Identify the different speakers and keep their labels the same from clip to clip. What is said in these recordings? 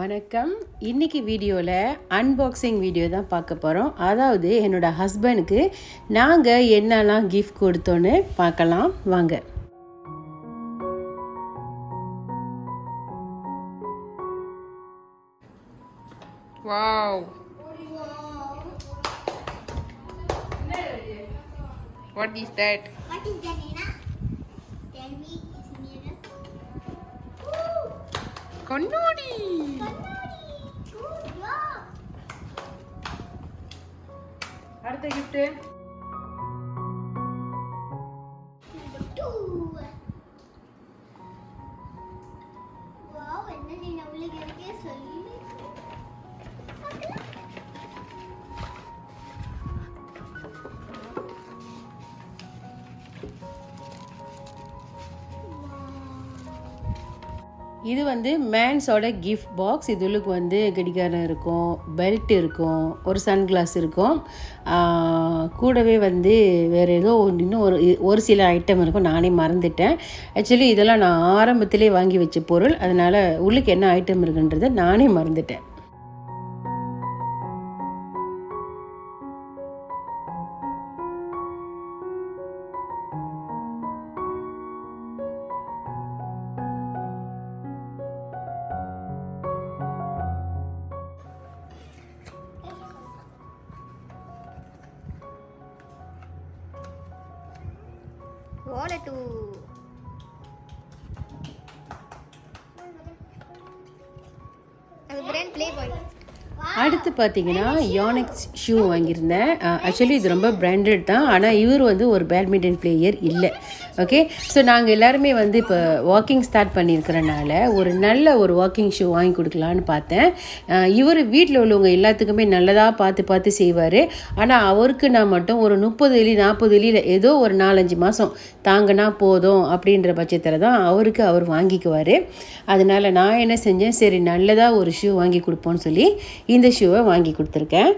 Speaker 1: வணக்கம். இன்னைக்கு வீடியோவில் அன்பாக்சிங் வீடியோ தான் பார்க்க போகிறோம். அதாவது என்னோடய ஹஸ்பண்டுக்கு நாங்கள் என்னெல்லாம் கிஃப்ட் கொடுத்தோன்னு பார்க்கலாம் வாங்க.
Speaker 2: Wow. What is that?
Speaker 3: What is that, Nina? Tell me, it's near.
Speaker 2: Kannadi.
Speaker 3: Good job.
Speaker 1: அடுத்த கிஃப்ட்
Speaker 3: Number 2. Wow, என்ன Nina உள்ள இருக்கே சொல்லி.
Speaker 1: இது வந்து மேன்ஸோட கிஃப்ட் பாக்ஸ். இதுளுக்கு வந்து கடிகாரம் இருக்கும், பெல்ட் இருக்கும், ஒரு சன்கிளாஸ் இருக்கும், கூடவே வந்து வேறு ஏதோ இன்னும் ஒரு சில ஐட்டம் இருக்கும். நானே மறந்துட்டேன். ஆக்சுவலி இதெல்லாம் நான் ஆரம்பத்திலே வாங்கி வச்ச பொருள். அதனால் உள்ளுக்கு என்ன ஐட்டம் இருக்குன்றதை நானே மறந்துட்டேன்.
Speaker 3: Wallet 2. அது பிராண்ட் ப்ளே பாய்.
Speaker 1: அடுத்து பார்த்தீங்கன்னா யோனிக்ஸ் ஷூ வாங்கியிருந்தேன். ஆக்சுவலி இது ரொம்ப பிராண்டட் தான். ஆனால் இவர் வந்து ஒரு பேட்மிண்டன் பிளேயர் இல்லை. ஓகே, ஸோ நாங்கள் எல்லாருமே வந்து இப்போ வாக்கிங் ஸ்டார்ட் பண்ணியிருக்கிறனால ஒரு நல்ல ஒரு வாக்கிங் ஷூ வாங்கி கொடுக்கலான்னு பார்த்தேன். இவர் வீட்டில் உள்ளவங்க எல்லாத்துக்குமே நல்லதாக பார்த்து செய்வார். ஆனால் அவருக்கு நான் மட்டும் ஒரு 30 அடி 40 அடியில் ஏதோ ஒரு 4-5 மாதம் தாங்கினா போதும் அப்படின்ற பட்சத்தில் தான் அவர் வாங்கிக்குவார். அதனால் நான் என்ன செஞ்சேன், சரி நல்லதாக ஒரு ஷூ வாங்கி கொடுப்போன்னு சொல்லி இந்த ஷூவை வாங்கி கொடுத்துருக்கேன்.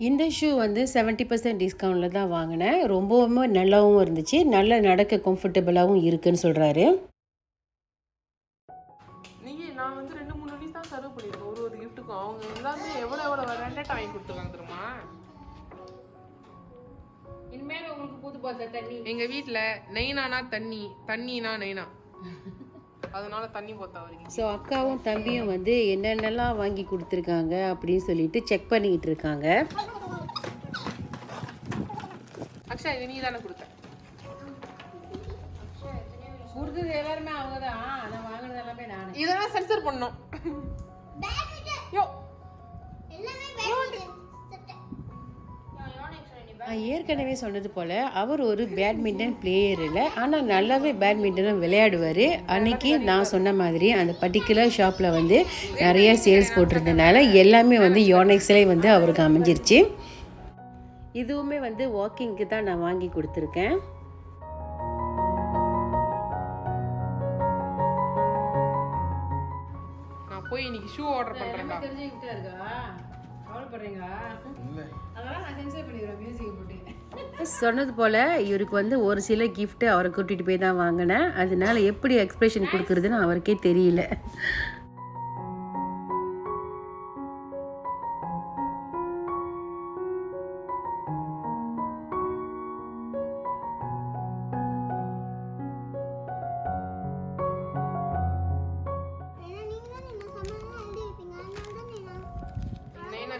Speaker 1: இந்த ஷூ வந்து 70% டிஸ்கவுண்டில் தான் வாங்கினேன். ரொம்பவும் நல்லாவும் இருந்துச்சு, நல்ல நடக்க கம்ஃபர்டபுளாகவும் இருக்குன்னு சொல்கிறாரு.
Speaker 2: நான் வந்து 2-3 வயசு தான் சர்வ் பண்ணியிருக்கேன் ஒரு கிஃப்ட்டுக்கும். அவங்க எல்லாமே எவ்வளோ ரெண்டேட்டா வாங்கி கொடுத்துருக்காங்க தெரியுமா?
Speaker 1: இனிமேல் உங்களுக்கு புது பாத்திர தண்ணி
Speaker 2: எங்கள் வீட்டில் நெய்னானா தண்ணினா நெய்னா, அதனால தண்ணி போத்தா வரைக்கும்.
Speaker 1: ஸோ அக்காவும் தம்பியும் வந்து என்னென்னலாம் வாங்கி கொடுத்துருக்காங்க அப்படின்னு சொல்லிட்டு செக் பண்ணிக்கிட்டு இருக்காங்க.
Speaker 2: அக்ஷா இது நீ தானே கொடுத்த?
Speaker 1: கொடுத்தது எல்லாருமே அவங்க தான், நான் வாங்கினது எல்லாமே நான்.
Speaker 2: இதெல்லாம் சென்சர் பண்ணோம். யோ
Speaker 3: எல்லாமே பேட்மிண்டன்.
Speaker 1: ஏற்கனவே சொன்னது போல் அவர் ஒரு பேட்மிண்டன் பிளேயர் இல்லை, ஆனால் நல்லாவே பேட்மிண்டனும் விளையாடுவார். அன்றைக்கி நான் சொன்ன மாதிரி அந்த பர்டிகுலர் ஷாப்பில் வந்து நிறைய சேல்ஸ் போட்டிருந்தனால எல்லாமே வந்து யோனிக்ஸ்லேயே வந்து அவருக்கு அமைஞ்சிருச்சு. இதுவுமே வந்து வாக்கிங்க்கு தான் நான் வாங்கி கொடுத்துருக்கேன்.
Speaker 2: நான் போய் இன்னைக்கு ஷூ ஆர்டர் பண்ணுறேன்டா.
Speaker 1: சொன்னது போல் இவருக்கு வந்து ஒரு சில கிஃப்ட்டு அவரை கூட்டிகிட்டு போய் தான் வாங்கினேன். அதனால எப்படி எக்ஸ்பிரஷன் கொடுக்குறதுன்னு அவருக்கே தெரியல.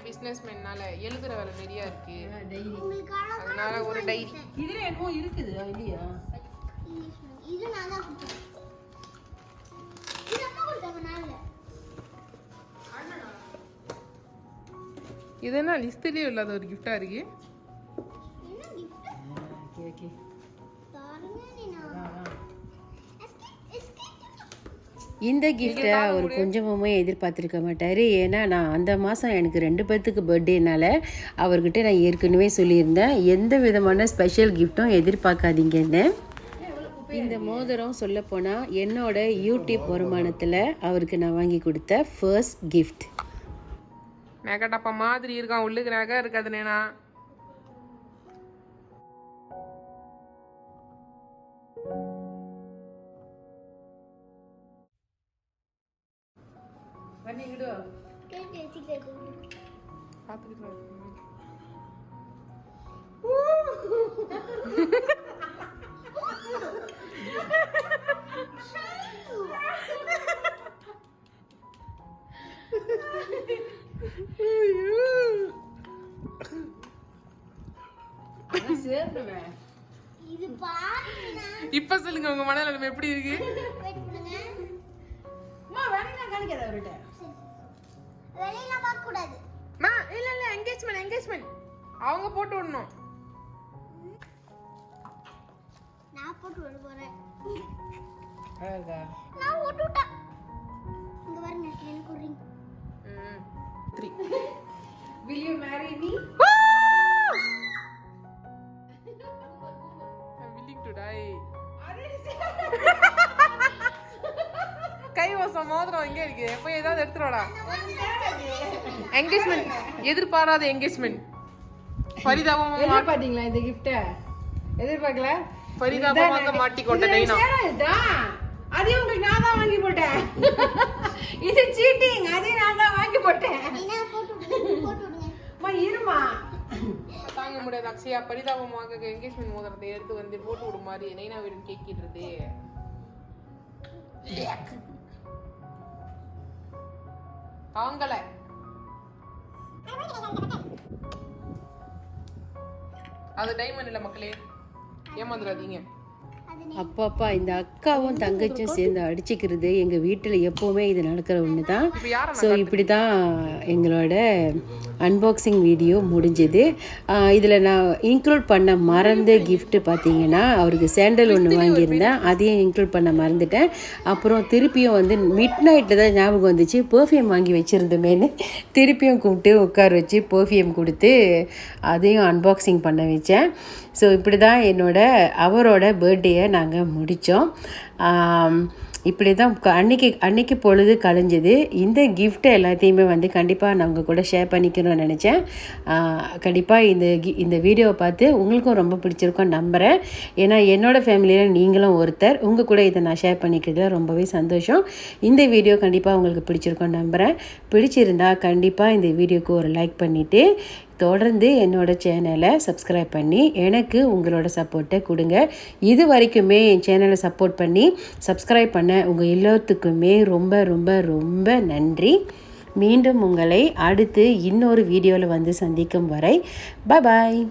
Speaker 2: பிசினஸ்மேன்னால எழுதுற வேலை நிறைய இருக்கு, அதனால ஒரு டைரி.
Speaker 1: இதுல என்னமோ இருக்குது இல்லையா?
Speaker 3: இது நான் தான் கொடுத்தேன். இது அம்மா கொடுத்தாங்க நாள்ல.
Speaker 2: இது என்ன லிஸ்ட்லயே இல்லாத ஒரு கிஃப்டா இருக்கு?
Speaker 3: என்ன gift?
Speaker 1: ஓகே
Speaker 3: பாருங்க நீனா.
Speaker 1: இந்த கிஃப்ட்டை அவர் கொஞ்சமுமே எதிர்பார்த்துருக்க மாட்டார். ஏன்னா நான் அந்த மாதம் எனக்கு 2 பேர்த்துக்கு பர்த்டேனால அவர்கிட்ட நான் ஏற்கனவே சொல்லியிருந்தேன், எந்த விதமான ஸ்பெஷல் கிஃப்ட்டும் எதிர்பார்க்காதீங்கன்னு. இந்த மோதிரம் சொல்லப்போனால் என்னோட யூடியூப் வருமானத்தில் அவருக்கு நான் வாங்கி கொடுத்த ஃபர்ஸ்ட் கிஃப்ட்.
Speaker 2: நகடப்பா மாதிரி இருக்கான், உள்ளுக்கு நகை இருக்காது நேனா.
Speaker 1: ಬನ್ನಿ ಇಡು
Speaker 2: பார்த்துக்கிட்டு
Speaker 1: சேர்ந்துவேன்.
Speaker 3: இது பாருங்க.
Speaker 2: இப்ப சொல்லுங்க உங்க மனநிலைமை எப்படி இருக்கு?
Speaker 3: வெயிட் பண்ணுங்க.
Speaker 1: அம்மா வேணா காணிக்காத அவர்கிட்ட.
Speaker 3: வெளியில பார்க்க கூடாது.
Speaker 2: இல்ல என்கேஜ்மெண்ட் அவங்க போட்டு விடணும்.
Speaker 3: நான் போட்டு விட போறேன்.
Speaker 1: அழகா.
Speaker 3: நான் போட்டு விட்டேன். இங்க பாருங்க எனக்கு ஒரு ring.
Speaker 2: 3
Speaker 1: Will you marry me?
Speaker 2: I'm willing to die. கைவசம் மோதிரம் எங்க இருக்கு? போய் ஏதாவது எடுத்துறோடா. என்கேஜ்மெண்ட் எதிர்பாராத என்கேஜ்மெண்ட். பரிதாபமா
Speaker 1: எதிர்பார்த்தீங்களா இந்த கிஃப்ட? எதிர்பார்க்கல?
Speaker 2: பரிதாபமாக மாட்டிக்கொண்ட நைனா.
Speaker 1: அதே உங்களுக்கு நான் தான் வாங்கி போட்டேன். இது சீட்டிங். அதே நான் தான் வாங்கி போட்டேன்.
Speaker 3: என்ன போட்டு விடுங்க. போட்டு விடுங்க.
Speaker 1: அம்மா இருமா.
Speaker 2: தாங்க முடியாது அக்ஷயா. பரிதாபமாக என்கேஜ்மெண்ட் மோதிரத்தை எடுத்து வந்து போட்டு விடுமாறு நைனாவிடம் கேட்கிறது. அவங்கள அது டைமண்ட் இல்ல மக்களே, ஏமாந்துடாதீங்க.
Speaker 1: அப்பப்பா இந்த அக்காவும் தங்கச்சியும் சேர்ந்து அடிச்சுக்கிறது எங்கள் வீட்டில் எப்போவுமே இது நடக்கிற ஒன்று தான்.
Speaker 2: இப்ப யார
Speaker 1: ஸோ இப்படி தான் எங்களோட அன்பாக்சிங் வீடியோ முடிஞ்சது. இதில் நான் இன்க்ளூட் பண்ண மறந்த கிஃப்ட்டு பார்த்தீங்கன்னா அவருக்கு சேண்டல் ஒன்று வாங்கியிருந்தேன், அதையும் இன்க்ளூட் பண்ண மறந்துட்டேன். அப்புறம் திருப்பியும் வந்து மிட் நைட்டில் தான் ஞாபகம் வந்துச்சு பெர்ஃப்யூம் வாங்கி வச்சுருந்தோமேனு திருப்பியும் கூப்பிட்டு உட்கார வச்சு பெர்ஃப்யூம் கொடுத்து அதையும் அன்பாக்சிங் பண்ண வச்சேன். ஸோ இப்படி தான் அவரோட பர்த்டேயை நாங்கள் முடித்தோம். இப்படி தான் அன்னைக்கு பொழுது கழிஞ்சது. இந்த கிஃப்ட்டை எல்லாத்தையுமே வந்து கண்டிப்பாக நான் உங்கள் கூட ஷேர் பண்ணிக்கணும்னு நினச்சேன். கண்டிப்பாக இந்த வீடியோவை பார்த்து உங்களுக்கும் ரொம்ப பிடிச்சிருக்கோன்னு நம்புகிறேன். ஏன்னா என்னோடய ஃபேமிலியில் நீங்களும் ஒருத்தர். உங்கள் கூட இதை நான் ஷேர் பண்ணிக்கிறதுல ரொம்பவே சந்தோஷம். இந்த வீடியோ கண்டிப்பாக உங்களுக்கு பிடிச்சிருக்கோன்னு நம்புகிறேன். பிடிச்சிருந்தா கண்டிப்பாக இந்த வீடியோக்கு ஒரு லைக் பண்ணிவிட்டு தொடர்ந்து என்னோடய சேனலை சப்ஸ்கிரைப் பண்ணி எனக்கு உங்களோட சப்போர்ட்டை கொடுங்க. இது வரைக்குமே என் சேனலை சப்போர்ட் பண்ணி சப்ஸ்கிரைப் பண்ண உங்கள் எல்லாத்துக்குமே ரொம்ப ரொம்ப ரொம்ப நன்றி. மீண்டும் உங்களை அடுத்து இன்னொரு வீடியோவில் வந்து சந்திக்கும் வரை பாய்.